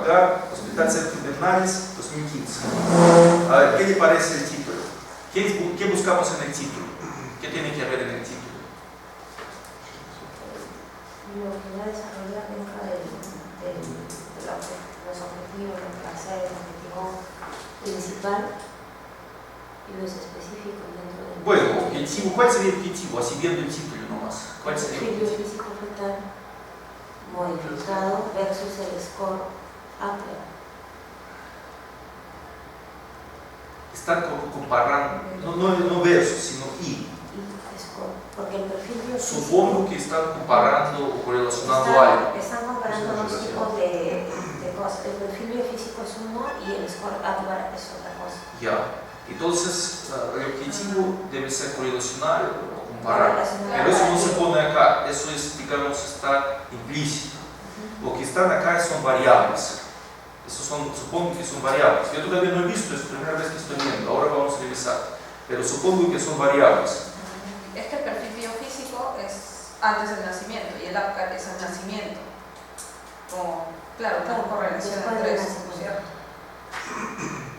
pagar Hospital Sergio Bernales 2015. A ver, ¿qué le parece el título? ¿Qué buscamos en el título? ¿Qué tiene que haber en el título? Lo que va a desarrollar dentro de los objetivos, lo que va a ser el objetivo principal y los específicos dentro del... Bueno, objetivo, ¿cuál sería el objetivo? Así viendo el título nomás. ¿Cuál sería el objetivo objetivo? físico fetal modificado versus el score APLA. Están comparando, no versus, sino y. Score, porque el perfil biofísico... Supongo que están comparando o correlacionando algo. Están comparando dos tipos de cosas. El perfil biofísico es uno y el score APLA es otra cosa. Ya. Entonces, el objetivo debe ser correlacionar o comparar. Pero eso no se pone acá, eso es, digamos, está implícito. Lo que están acá son variables. Supongo que son variables. Yo todavía no he visto, es la primera vez que estoy viendo, ahora vamos a revisar. Pero supongo que son variables. Es que el perfil biofísico es antes del nacimiento y el APGAR es al nacimiento. Claro, una correlación entre eso, ¿cierto?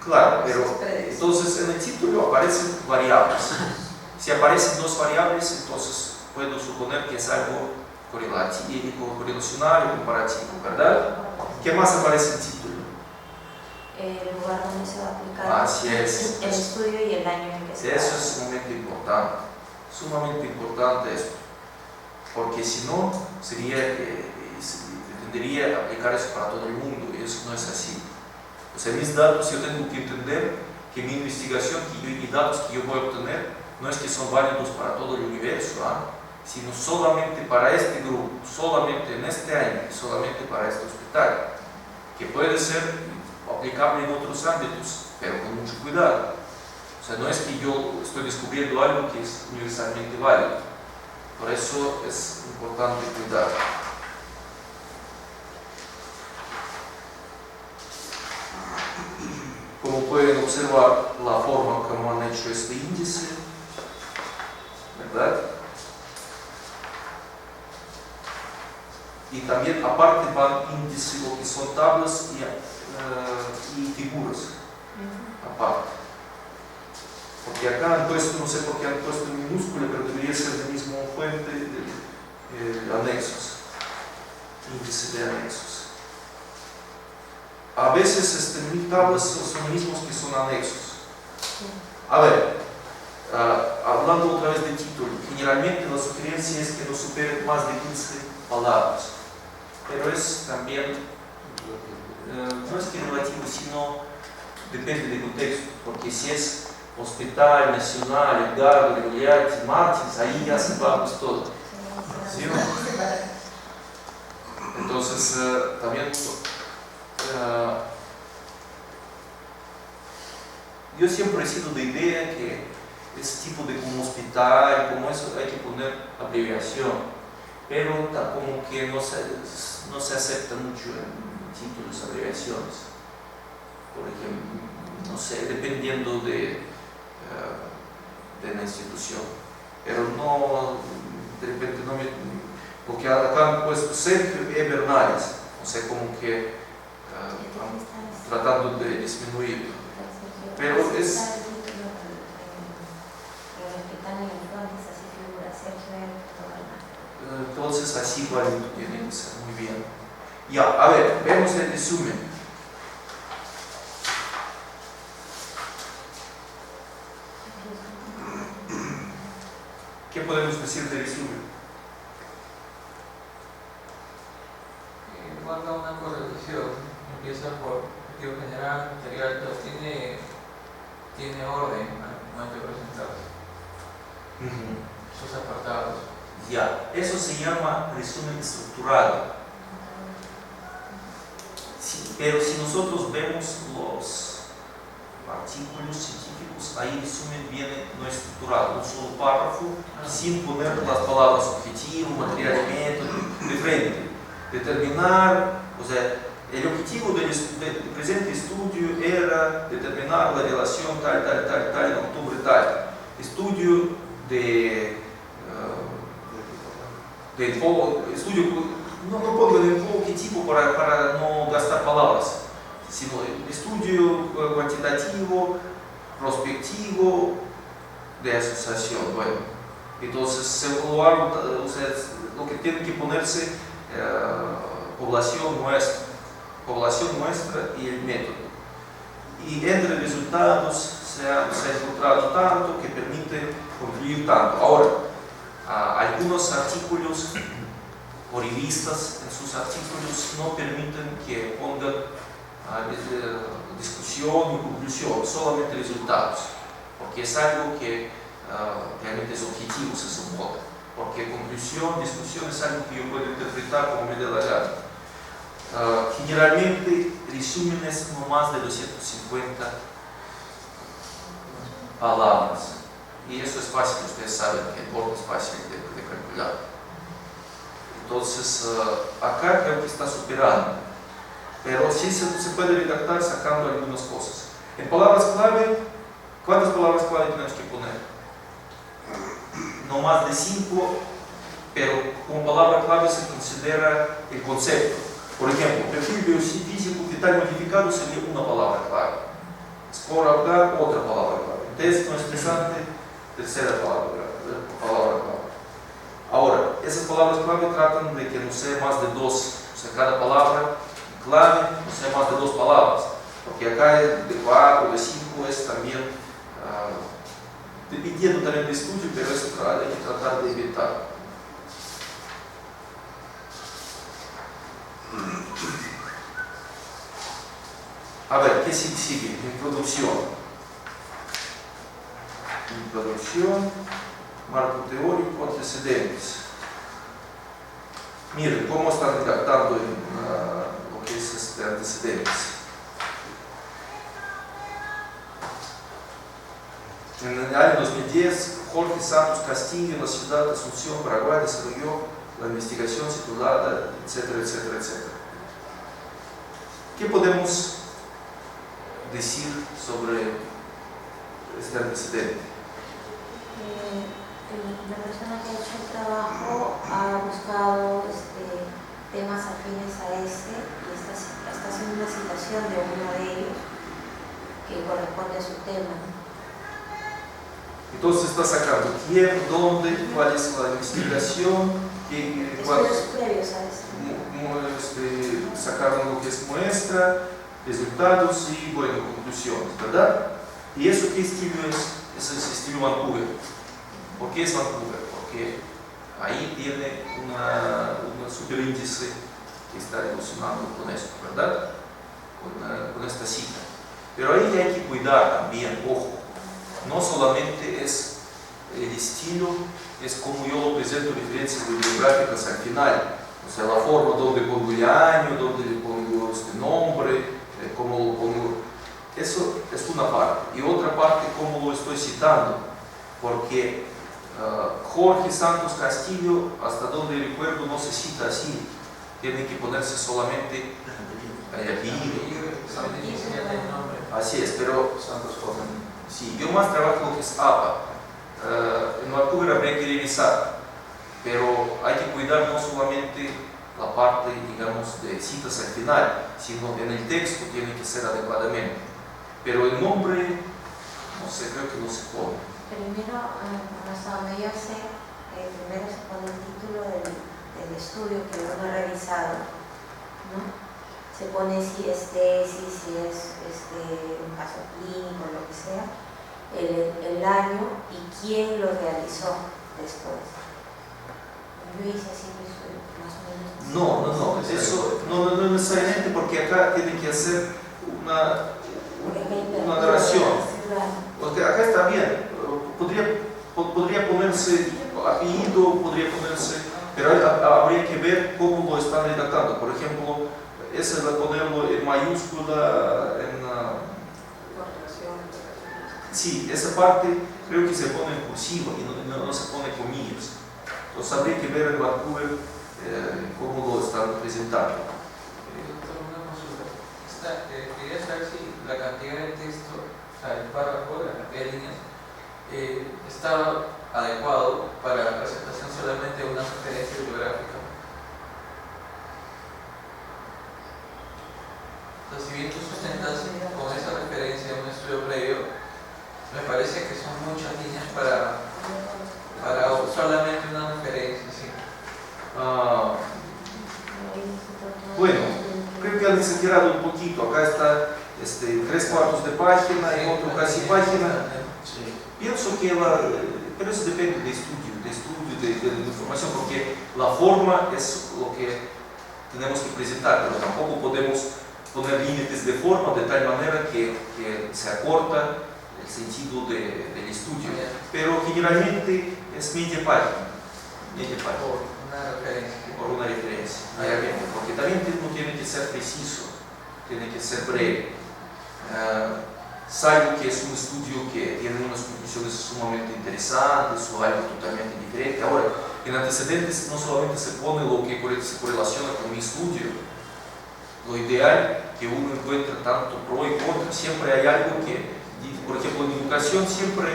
Claro, pero entonces en el título aparecen variables. Si aparecen dos variables, entonces puedo suponer que es algo correlacional o comparativo, ¿verdad? ¿Qué más aparece en el título? El lugar donde se va a aplicar Así es. el estudio y el año en que se va a Eso es sumamente importante esto, porque si no, sería se pretendería aplicar eso para todo el mundo, y eso no es así. O sea, mis datos, yo tengo que entender que mi investigación y datos que yo voy a obtener no es que son válidos para todo el universo, sino solamente para este grupo, solamente en este año, solamente para este hospital, que puede ser aplicable en otros ámbitos, pero con mucho cuidado. O sea, no es que yo estoy descubriendo algo que es universalmente válido. Por eso es importante cuidar. Como pueden observar la forma como han hecho este índice, ¿verdad? Y también aparte van índices, lo que son tablas y figuras, aparte. Porque acá han puesto, no sé por qué han puesto en minúscula, pero debería ser la misma fuente de anexos, índice de anexos. A veces tablas son los mismos que son anexos. A ver, hablando otra vez del título, generalmente la sugerencia es que no superen más de 15 palabras, pero es también, no es que relativo, sino depende del contexto, porque si es Hospital Nacional, Edgardo, Goliath, Martins, ahí ya sepamos todo. ¿Sí? Entonces, también yo siempre he sido de idea que ese tipo de como hospital, como eso, hay que poner abreviación, pero como que no se acepta mucho en títulos, abreviaciones. Por ejemplo, no sé, dependiendo de la institución, pero no, de repente no me, porque acá han puesto Sergio E. Bernales, o sea, como que tratando de disminuir, pero es entonces así igualito tiene que ser, muy bien. Ya, a ver, vemos el resumen. ¿Qué podemos decir del resumen? Guarda una correlación, empieza por objetivo general, material, todo tiene orden al momento de presentarse. Sus apartados. Ya, eso se llama resumen estructurado. Sí, pero si nosotros vemos los artículos científicos, ahí el resumen viene no estructurado, un solo párrafo, sin poner las palabras objetivo, material y método de frente. Determinar, o sea, el objetivo del presente estudio era determinar la relación tal en octubre tal. Estudio no pongo el enfoque tipo para no gastar palabras, sino el estudio cuantitativo, prospectivo de asociación. Bueno, entonces lo hago, o sea, lo que tiene que ponerse población nuestra y el método. Y entre resultados se ha encontrado tanto que permite concluir tanto. Ahora, algunos artículos o revistas en sus artículos no permiten que pongan discusión y conclusión, solamente resultados, porque es algo que realmente es objetivo, se supone, porque conclusión, discusión es algo que yo puedo interpretar como me dé la gana. Generalmente resúmenes no más de 250 palabras, y eso es fácil, ustedes saben que el corte es fácil de calcular. Entonces, acá creo que está superado, pero sí se puede redactar sacando algunas cosas. En palabras clave, ¿cuántas palabras clave tenemos que poner? No más de 5, pero como palabra clave se considera el concepto. Por ejemplo, perfil biofísico vital modificado sería una palabra clave. Score Apgar, otra palabra clave. Test no estresante, tercera palabra clave. Ahora, esas palabras clave tratan de que no sea más de 2, o sea, cada palabra clave no sea más de 2 palabras, porque acá de 4 o de 5 es también, dependiendo también del estudio, pero eso hay que tratar de evitar. A ver, ¿qué sigue? Introducción. Marco teórico, antecedentes. Miren cómo están redactando lo que es antecedentes. En el año 2010, Jorge Santos Castillo, en la ciudad de Asunción, Paraguay, desarrolló la investigación titulada, etcétera, etcétera, etcétera. ¿Qué podemos decir sobre este antecedente? La persona que ha hecho el trabajo ha buscado temas afines a y está haciendo una citación de uno de ellos que corresponde a su tema. Entonces está sacando quién, dónde, cuál es la investigación, estudios previos a esto. Sacaron lo que es muestra, resultados y, bueno, conclusiones, ¿verdad? ¿Y eso qué estilo es? Es el estilo Vancouver. ¿Por qué es Vancouver? Porque ahí tiene un superíndice que está relacionado con esto, ¿verdad? Con esta cita. Pero ahí hay que cuidar también, ojo, no solamente es el estilo, es como yo lo presento referencias bibliográficas al final, o sea, la forma donde pongo el año, donde le pongo este nombre, cómo lo pongo. Eso es una parte. Y otra parte, cómo lo estoy citando, porque Jorge Santos Castillo, hasta donde recuerdo, no se cita así, tiene que ponerse solamente el apellido. Así es, pero Santos Jorge. Sí, yo más trabajo lo que es APA. En Vancouver habría que revisar, pero hay que cuidar no solamente la parte, digamos, de citas al final, sino en el texto tiene que ser adecuadamente. Pero el nombre, no sé, creo que no se pone. Primero, hasta donde yo sé, primero se pone el título del estudio que uno ha revisado, ¿no? Se pone si es tesis, si es un caso clínico, lo que sea, el año y quién lo realizó después. Yo hice así más o menos. Eso no necesariamente, porque acá tiene que hacer una narración. Porque acá está bien, podría ponerse apellido, podría ponerse, pero habría que ver cómo lo están redactando. Por ejemplo, ese de ponerlo en mayúscula, sí, esa parte creo que se pone en cursiva y no se pone comillas. Entonces habría que ver en Vancouver cómo lo están presentando. Quería saber si la cantidad de texto, o sea, el párrafo, la cantidad de líneas, estaba adecuado para la presentación solamente de una sugerencia bibliográfica. si bien tú sustentas con esa referencia a un estudio previo, me parece que son muchas líneas para solamente una referencia, sí. Bueno, creo que han exagerado un poquito. Acá está 3/4 de página, en otro casi página. Pienso que pero eso depende de estudio, de información, porque la forma es lo que tenemos que presentar, pero tampoco podemos poner límites de forma de tal manera que se acorta el sentido del estudio. Pero generalmente es media página. Por una referencia, porque también no tiene que ser preciso, tiene que ser breve. Salvo que es un estudio que tiene unas conclusiones sumamente interesantes o algo totalmente diferente. Ahora, en antecedentes no solamente se pone lo que se correlaciona con mi estudio. Lo ideal que uno encuentra tanto pro y contra, siempre hay algo que, por ejemplo, en educación siempre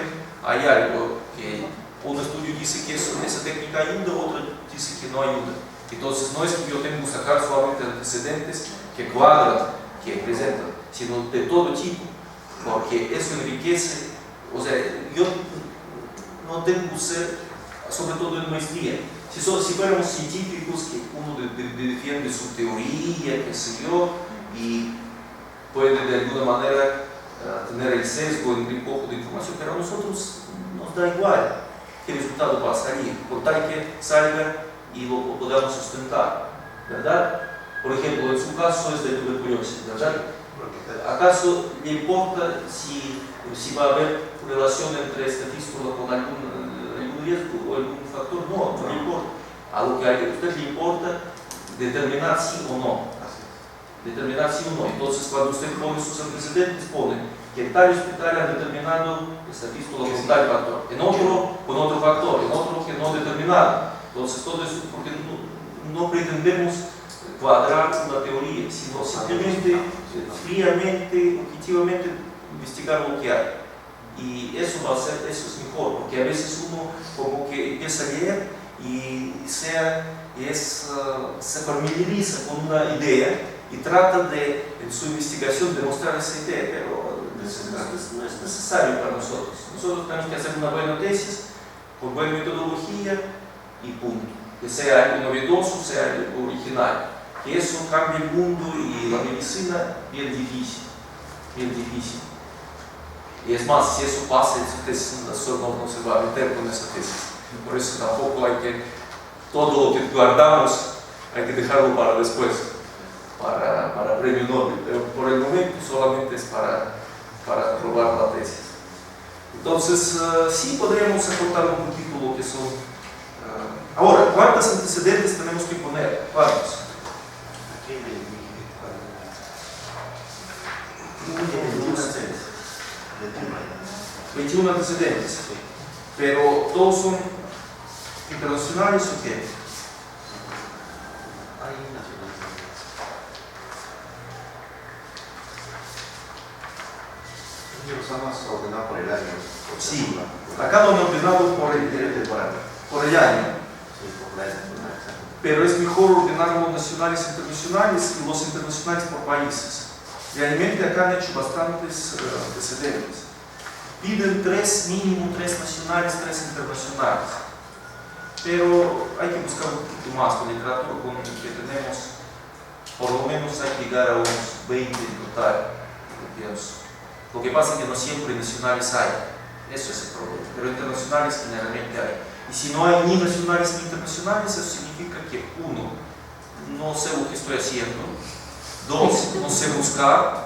hay algo que un estudio dice que esa técnica ayuda, otro dice que no ayuda. Entonces no es que yo tengo que sacar solamente antecedentes que cuadran, que presentan, sino de todo tipo, porque eso enriquece. O sea, yo no tengo que ser, sobre todo en maestría, si fuéramos científicos que uno defiende su teoría, qué sé yo, y puede de alguna manera tener el sesgo en un poco de información, pero a nosotros nos da igual qué resultado va a salir, por tal que salga y lo podamos sustentar, ¿verdad? Por ejemplo, en su caso es de tuberculosis, ¿verdad? ¿Acaso le importa si va a haber relación entre esta fístula con algún riesgo o algún factor? No le importa. A lo que a usted le importa determinar sí o no. Determinar sí o no. Entonces, cuando usted pone sus antecedentes, pone que en tal hospital han determinado esta fístula con tal factor, en otro con otro factor, en otro que no determinado. Entonces, todo eso porque no pretendemos cuadrar una teoría, sino simplemente, fríamente, objetivamente, investigar lo que hay. Y eso es mejor, porque a veces uno como que empieza a leer y se familiariza con una idea y trata de, en su investigación, demostrar esa idea, pero no es necesario para nosotros. Nosotros tenemos que hacer una buena tesis, con buena metodología y punto. Que sea algo novedoso, sea algo original. Que eso cambie el mundo y la medicina, bien difícil. Y es más, si eso pasa, esa tesis no se va a meter con esa tesis. Por eso tampoco hay que, todo lo que guardamos, hay que dejarlo para después, para premio Nobel. Pero por el momento solamente es para probar la tesis. Entonces, sí podríamos acortar un poquito lo que son. Ahora, ¿cuántos antecedentes tenemos que poner? ¿Cuántos? 21 antecedentes. Pero todos son internacionales o qué? Hay nacionales. Los hemos ordenado por el año. Sí, acá lo han ordenado por el año. Sí, por el año. Pero es mejor ordenar los nacionales e internacionales y los internacionales por países. Realmente acá han hecho bastantes antecedentes. Piden mínimo 3 nacionales, 3 internacionales. Pero hay que buscar un poquito más. Con la literatura con que tenemos, por lo menos hay que llegar a unos 20 en total, yo pienso. Lo que pasa es que no siempre nacionales hay. Eso es el problema. Pero internacionales generalmente hay. Y si no hay ni nacionales ni internacionales, eso significa que 1, no sé lo que estoy haciendo. 2, no sé buscar.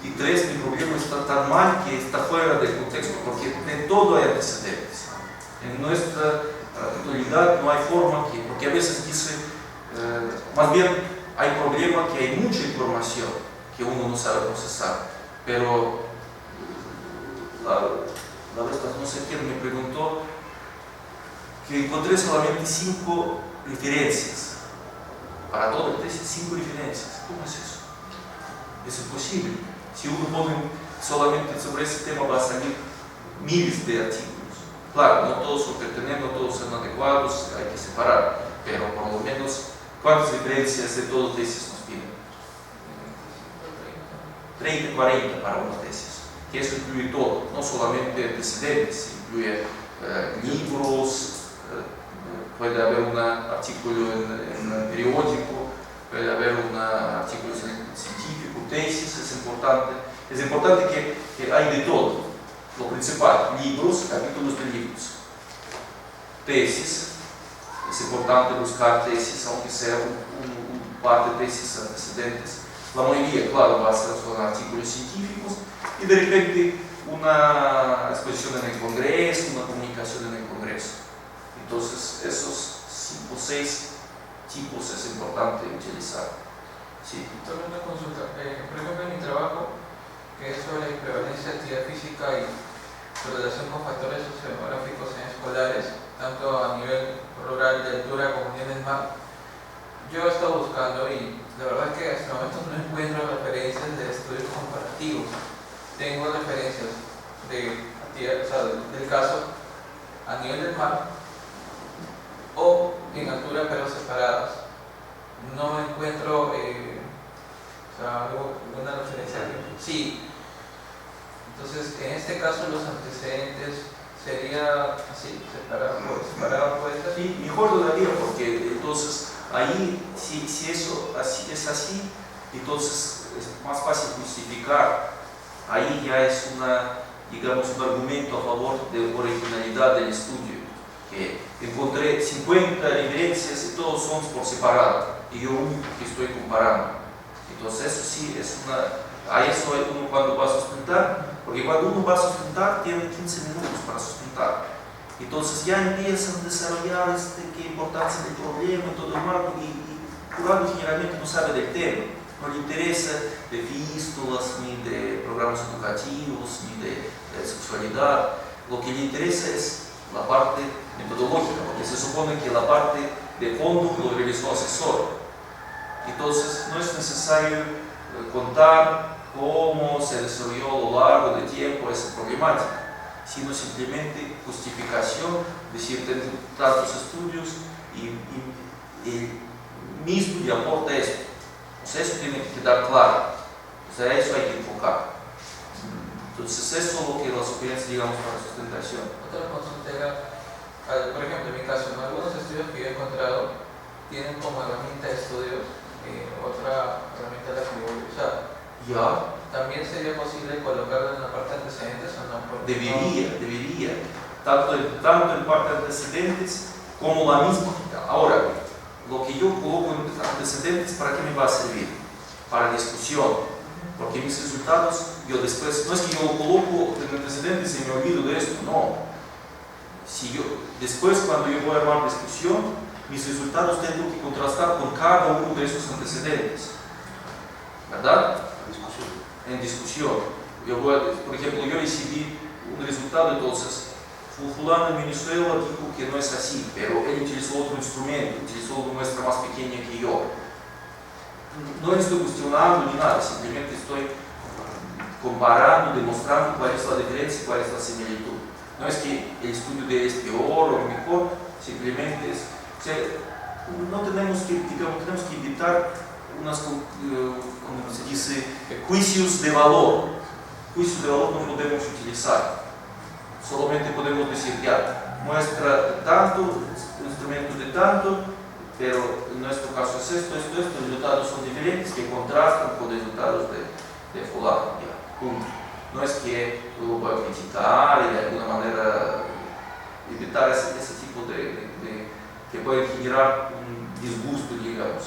Y 3, mi problema está tan mal que está fuera del contexto, porque de todo hay antecedentes. En nuestra actualidad no hay forma porque a veces dice, más bien hay problema que hay mucha información que uno no sabe procesar. Pero la verdad, no sé quién me preguntó que encontré solamente 5 referencias. Para toda la tesis, 5 referencias. ¿Cómo es eso? Es imposible. Si uno pone solamente sobre ese tema, va a salir miles de artículos. Claro, no todos son pertinentes, no todos son adecuados, hay que separar. Pero por lo menos, ¿cuántas referencias de toda tesis nos piden? 30, 40 para una tesis, que eso incluye todo, no solamente antecedentes, incluye libros, puede haber un artículo en un periódico, puede haber un artículo científico, tesis, es importante que hay de todo. Lo principal, libros, capítulos de libros, tesis, es importante buscar tesis, aunque sea un par de tesis antecedentes. La mayoría, claro, va a ser son artículos científicos y de repente una exposición en el Congreso, una comunicación en el Congreso. Entonces, esos 5 o 6 tipos es importante utilizar. Sí. Solo una consulta. Por ejemplo, en mi trabajo, que es sobre la prevalencia de actividad física y su relación con factores sociodemográficos en escolares, tanto a nivel rural de altura como a nivel mar, yo he estado buscando y la verdad es que hasta el momento no encuentro referencias de estudios comparativos. Tengo referencias de actividad, o sea, del caso a nivel del mar o en altura pero separadas. No encuentro alguna referencia. Sí. Entonces, en este caso los antecedentes sería así, separado puede ser. Sí, mejor todavía, porque entonces ahí, si eso así, es así, entonces es más fácil justificar. Ahí ya es digamos, un argumento a favor de originalidad del estudio, que encontré 50 evidencias y todos son por separado, y yo único que estoy comparando. Entonces eso sí es a eso uno cuando va a sustentar, porque cuando uno va a sustentar tiene 15 minutos para sustentar. Entonces ya empiezan a desarrollar qué importancia del problema y todo el marco, y el jurado generalmente no sabe del tema, no le interesa de fístulas, ni de programas educativos, ni de sexualidad. Lo que le interesa es la parte metodológica, porque se supone que la parte de fondo lo realizó asesor. Entonces no es necesario contar cómo se desarrolló a lo largo del tiempo esa problemática, sino simplemente justificación, decir, tengo tantos estudios y el mismo le aporta esto. O sea, eso tiene que quedar claro. O sea, eso hay que enfocar. Entonces, eso es lo que las sugerencias, digamos, para sustentación. Otra consulta era, por ejemplo, en mi caso, en algunos estudios que yo he encontrado tienen como herramienta de estudios otra herramienta de la que voy a usar. Ya. ¿También sería posible colocarlo en la parte de antecedentes o no? Debería. Tanto en parte de antecedentes como la misma. Ahora, lo que yo coloco en antecedentes, ¿para qué me va a servir? Para discusión. Porque mis resultados, yo después, no es que yo lo coloco en antecedentes y me olvido de esto, no. Si yo, después, cuando yo voy a armar discusión, mis resultados tengo que contrastar con cada uno de esos antecedentes. ¿Verdad? En discusión. Por ejemplo, yo recibí un resultado, entonces, fulano en Venezuela dijo que no es así, pero él utilizó otro instrumento, utilizó una muestra más pequeña que yo. No estoy cuestionando ni nada, simplemente estoy comparando, demostrando cuál es la diferencia y cuál es la similitud. No es que el estudio de él es peor o mejor, simplemente es, o sea, no tenemos que, digamos, tenemos que evitar unas, como se dice, juicios de valor. Juicios de valor no podemos utilizar. Solamente podemos decir, ya, muestra tanto, instrumento de tanto, pero en nuestro caso es esto, los resultados son diferentes, que contrastan con resultados de fulano, ya, punto. No es que lo voy a criticar y de alguna manera evitar ese tipo de que puede generar un disgusto, digamos,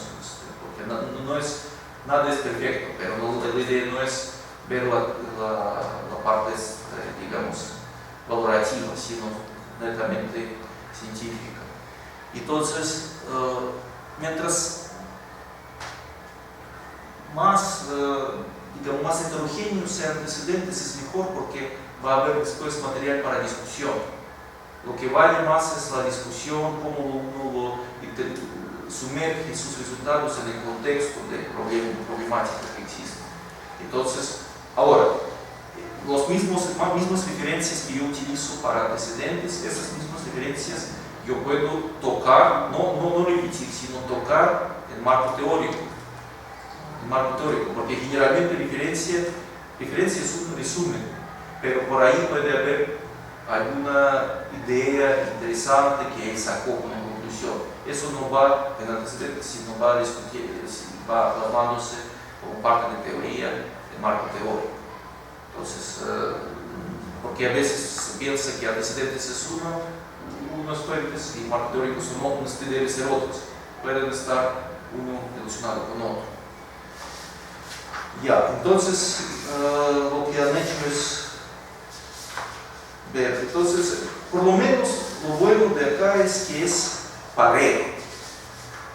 porque nada es perfecto, pero la idea no es ver la parte, digamos, valorativa, sino netamente científica. Entonces, mientras más, digamos, más heterogéneos sean antecedentes es mejor, porque va a haber después material para discusión. Lo que vale más es la discusión, cómo uno sumerge sus resultados en el contexto del problema, problemática que existe. Entonces, ahora, las mismas referencias que yo utilizo para antecedentes, esas mismas referencias yo puedo tocar, no repetir, sino tocar el marco teórico. El marco teórico, porque generalmente referencia Referencia es un resumen, pero por ahí puede haber alguna idea interesante que él sacó como conclusión. Eso no va en antecedentes, sino va a discutir, va plasmándose como parte de teoría, de marco teórico. Entonces, porque a veces se piensa que antecedentes es unas fuentes y marco teórico son otros, que deben ser otros. Pueden estar uno relacionado con otro. Ya, entonces lo que han hecho es ver. Entonces, por lo menos lo bueno de acá es que es parejo.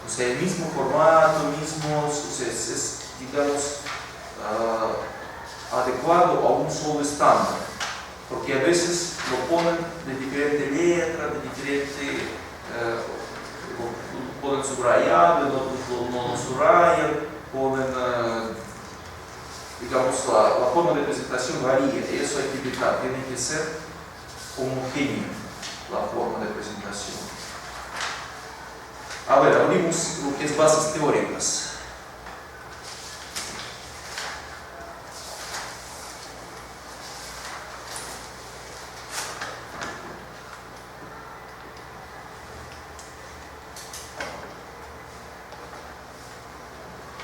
O sea, el mismo formato, o sea, es digamos, adecuado a un solo estándar. Porque a veces lo ponen de diferente letra, de diferente, lo ponen subrayado, no lo subrayan, ponen, digamos, la forma de presentación varía, y eso hay que evitar, tiene que ser homogénea la forma de presentación. A ver, abrimos lo que es bases teóricas.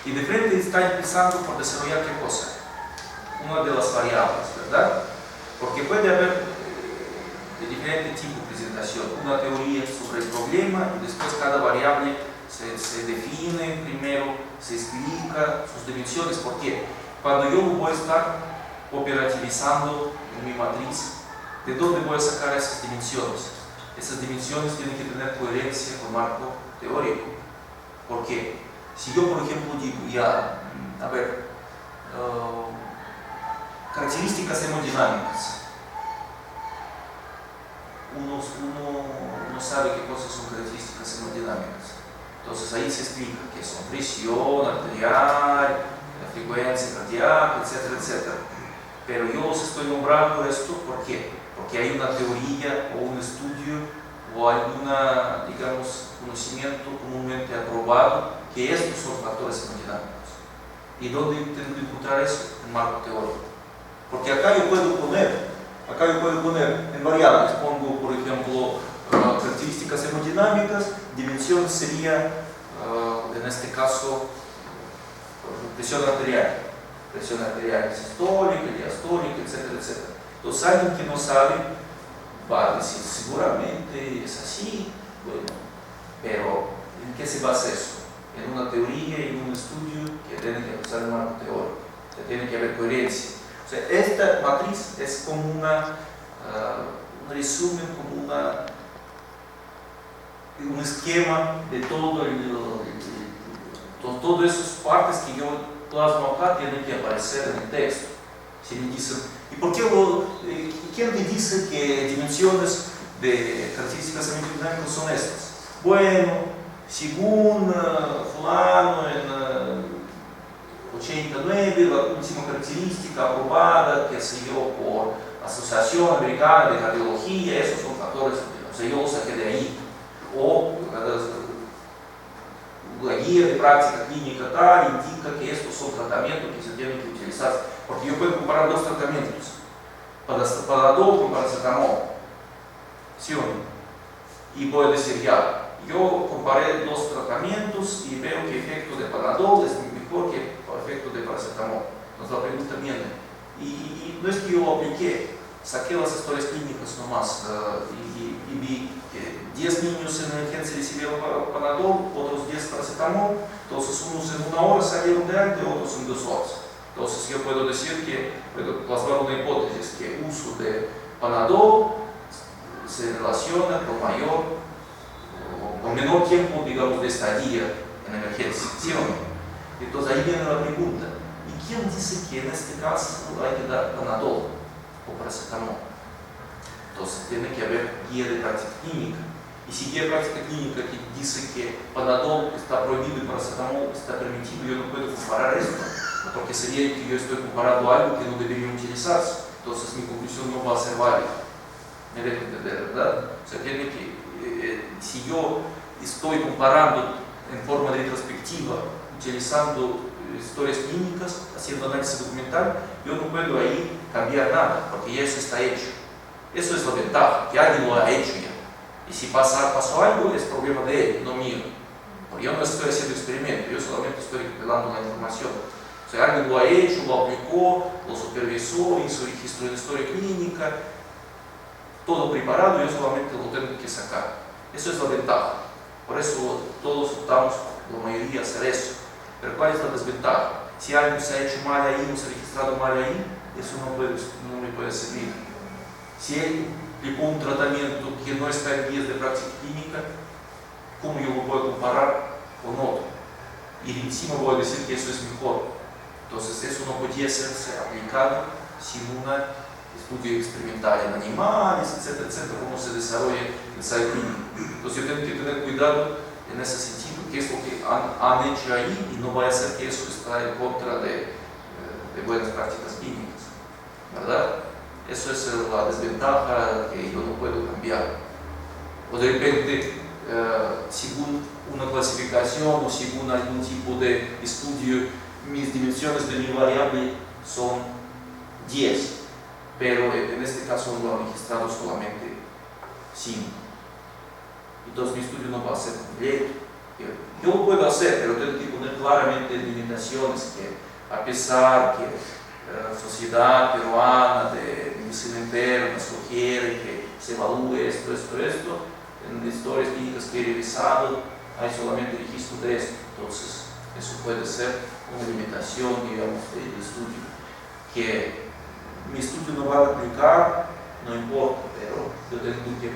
Y de frente está empezando por desarrollar qué cosa, una de las variables, ¿verdad? Porque puede haber de diferente tipo de presentación, una teoría sobre el problema y después cada variable se define primero, se explica sus dimensiones. ¿Por qué? Cuando yo voy a estar operativizando en mi matriz, ¿de dónde voy a sacar esas dimensiones? Esas dimensiones tienen que tener coherencia con marco teórico. ¿Por qué? Si yo, por ejemplo, digo, ya, a ver, características hemodinámicas, uno sabe qué cosas son características hemodinámicas. Entonces ahí se explica que son presión arterial, la frecuencia cardíaca, etcétera, etcétera. Pero yo os estoy nombrando esto, ¿por qué? Porque hay una teoría o un estudio o alguna, digamos, conocimiento comúnmente aprobado que estos son factores hemodinámicos. ¿Y dónde tengo que encontrar eso? En marco teórico. Porque acá yo puedo poner en variables, pongo por ejemplo características hemodinámicas, dimensión sería, en este caso, presión arterial sistólica, diastólica, etcétera, etcétera. Entonces alguien que no sabe va a decir, seguramente es así, bueno, pero ¿en qué se basa eso? En una teoría y en un estudio que tiene que usar el marco teórico, que tiene que haber coherencia. O sea, esta matriz es como un resumen, como un esquema de todas esas partes que yo plasmo acá tienen que aparecer en el texto. Si me dicen, ¿y por qué quién te dice que dimensiones de características hemodinámicas son estas? Bueno, según fulano en 89, la última característica aprobada, que se dio por Asociación Americana de Cardiología, esos son factores, o sea, yo lo saqué de ahí. O la guía de práctica clínica tal indica que estos son tratamientos que se tienen que utilizar. Porque yo puedo comparar dos tratamientos, Panadol con paracetamol, ¿sí o no? Y voy a decir ya, yo comparé dos tratamientos y veo que el efecto de Panadol es mejor que el efecto de paracetamol. Entonces la pregunta viene, y no es que yo lo apliqué, saqué las historias clínicas nomás y vi que 10 niños en emergencia recibieron Panadol, otros 10 paracetamol, entonces unos en 1 hora salieron de alta y otros en 2 horas. Entonces yo puedo decir que, puedo plasmar una hipótesis, que el uso de Panadol se relaciona con menor tiempo, digamos, de estadía en emergencia, ¿sí o no? Entonces ahí viene la pregunta, ¿y quién dice que en este caso hay que dar Panadol o paracetamol? Entonces tiene que haber guía de práctica clínica. Y si guía de práctica clínica que dice que Panadol está prohibido y paracetamol está permitido, yo no puedo comparar esto, porque sería que yo estoy comparando algo que no debería utilizarse. Entonces mi conclusión no va a ser válida. ¿Me dejo entender, verdad? O sea, tiene que, si yo estoy comparando en forma retrospectiva, utilizando historias clínicas, haciendo análisis documental, yo no puedo ahí cambiar nada, porque ya eso está hecho. Eso es la ventaja, que alguien lo ha hecho ya. Y si pasó algo, es problema de él, no mío. Porque yo no estoy haciendo experimento, yo solamente estoy recopilando la información. O sea, alguien lo ha hecho, lo aplicó, lo supervisó, hizo registro de historia clínica, todo preparado, yo solamente lo tengo que sacar. Eso es la ventaja. Por eso todos optamos, la mayoría, a hacer eso. Pero ¿cuál es la desventaja? Si algo se ha hecho mal ahí, no se ha registrado mal ahí, eso no me puede servir. Si él aplicó un tratamiento que no está en guías de práctica clínica, ¿cómo yo lo puedo comparar con otro? Y encima voy a decir que eso es mejor. Entonces eso no podía ser aplicado sin un estudio experimental en animales, etcétera, etcétera, cómo se desarrolla el ensayo clínico. Entonces yo tengo que tener cuidado en ese sentido, qué es lo que han hecho ahí, y no vaya a ser que eso está en contra de buenas prácticas clínicas, ¿verdad? Eso es la desventaja que yo no puedo cambiar. O de repente, según una clasificación o según algún tipo de estudio, mis dimensiones de mi variable son 10, pero en este caso lo han registrado solamente 5. Entonces mi estudio no va a ser completo. Yo lo puedo hacer, pero tengo que poner claramente limitaciones, que a pesar que la Sociedad Peruana de Medicina Interna sugiere que se evalúe esto, en historias clínicas que he revisado hay solamente registro de esto. Entonces eso puede ser una limitación, digamos, del estudio, que mi estudio no va a aplicar, no importa, pero yo tengo que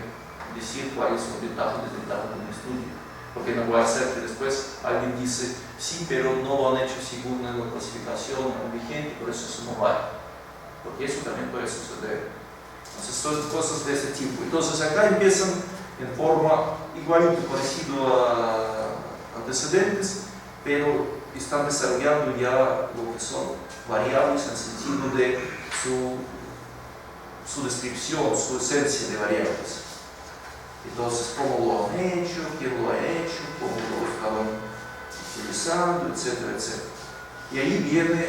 decir cuáles son ventajas y desventajas de mi estudio, porque no voy a hacer que después alguien dice, sí, pero no lo han hecho según la clasificación vigente, por eso no vale, porque eso también puede suceder. Entonces son cosas de ese tipo. Entonces acá empiezan en forma igualito, parecido a antecedentes, pero están desarrollando ya lo que son variables en el sentido de su descripción, su esencia de variables. Entonces, cómo lo han hecho, quién lo ha hecho, cómo lo estaban utilizando, etcétera, etcétera. Y ahí viene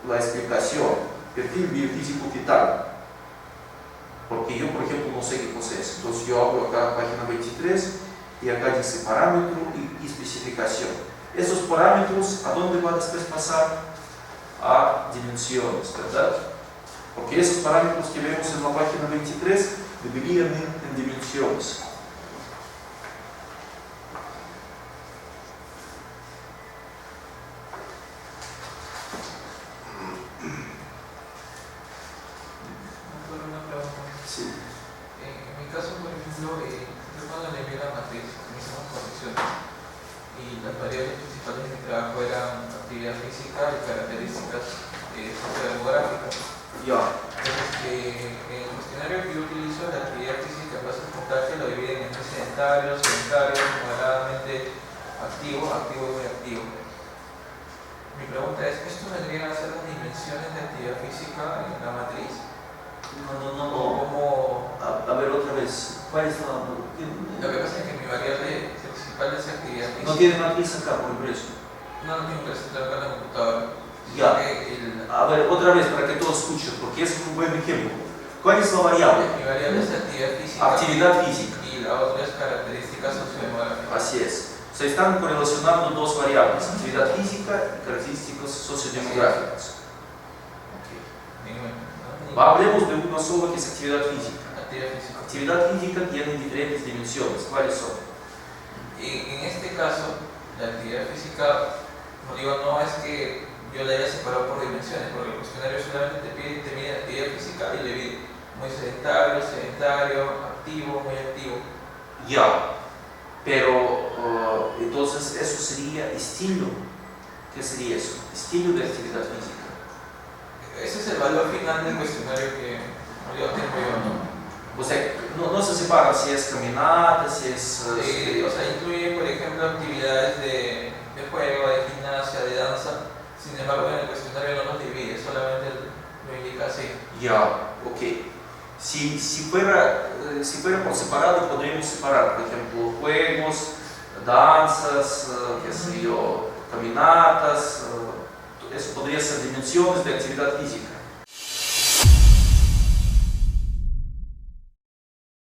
la explicación, perfil biofísico fetal. Porque yo, por ejemplo, no sé qué cosa es. Entonces yo abro acá página 23 y acá dice parámetro y especificación. Esos parámetros, ¿a dónde van a después pasar? A dimensiones, ¿verdad? Porque esos parámetros que vemos en la página 23 deberían ir en dimensiones. Sí. En mi caso, por ejemplo, yo cuando le vi la matriz, me hicimos correcciones y las variables principales de mi trabajo eran actividad física y características sociodemográficas. Ya. Entonces, el cuestionario que yo utilizo, la actividad física en base al puntaje, lo dividen entre sedentario, moderadamente activo, activo y muy activo. Mi pregunta es, ¿esto vendrían a ser las dimensiones de actividad física en la matriz? No. A ver otra vez. ¿Cuál es la...? Lo que pasa es que mi variable principal es actividad física. ¿No tiene matriz acá por impreso? No tengo que presentar acá en la computadora. Ya. A ver, otra vez para que todos escuchen, porque es un buen ejemplo. ¿Cuál es la variable? Mi variable es actividad física. Actividad física. Y la otra es características sociodemográficas. Así es. O sea, están correlacionando dos variables, actividad física y características sociodemográficas. Hablemos de una sola, que es actividad física. Actividad física tiene diferentes dimensiones. ¿Cuáles son? En este caso, la actividad física, como digo, no es que yo la haya separado por dimensiones, porque el cuestionario solamente te mide actividad física y le mide muy sedentario, activo, muy activo. Ya, pero entonces eso sería estilo. ¿Qué sería eso? Estilo de actividad física. Ese es el valor final del cuestionario que yo tengo yo, ¿no? O sea, no se separa si es caminata, si es... o sea, incluye, por ejemplo, actividades de juego, de gimnasia, de danza. Sin embargo, en el cuestionario no los divide, solamente lo indica así. Ya, ok. Si fuera por separado, podríamos separar, por ejemplo, juegos, danzas, qué sé yo, caminatas, Eso podría ser dimensiones de actividad física.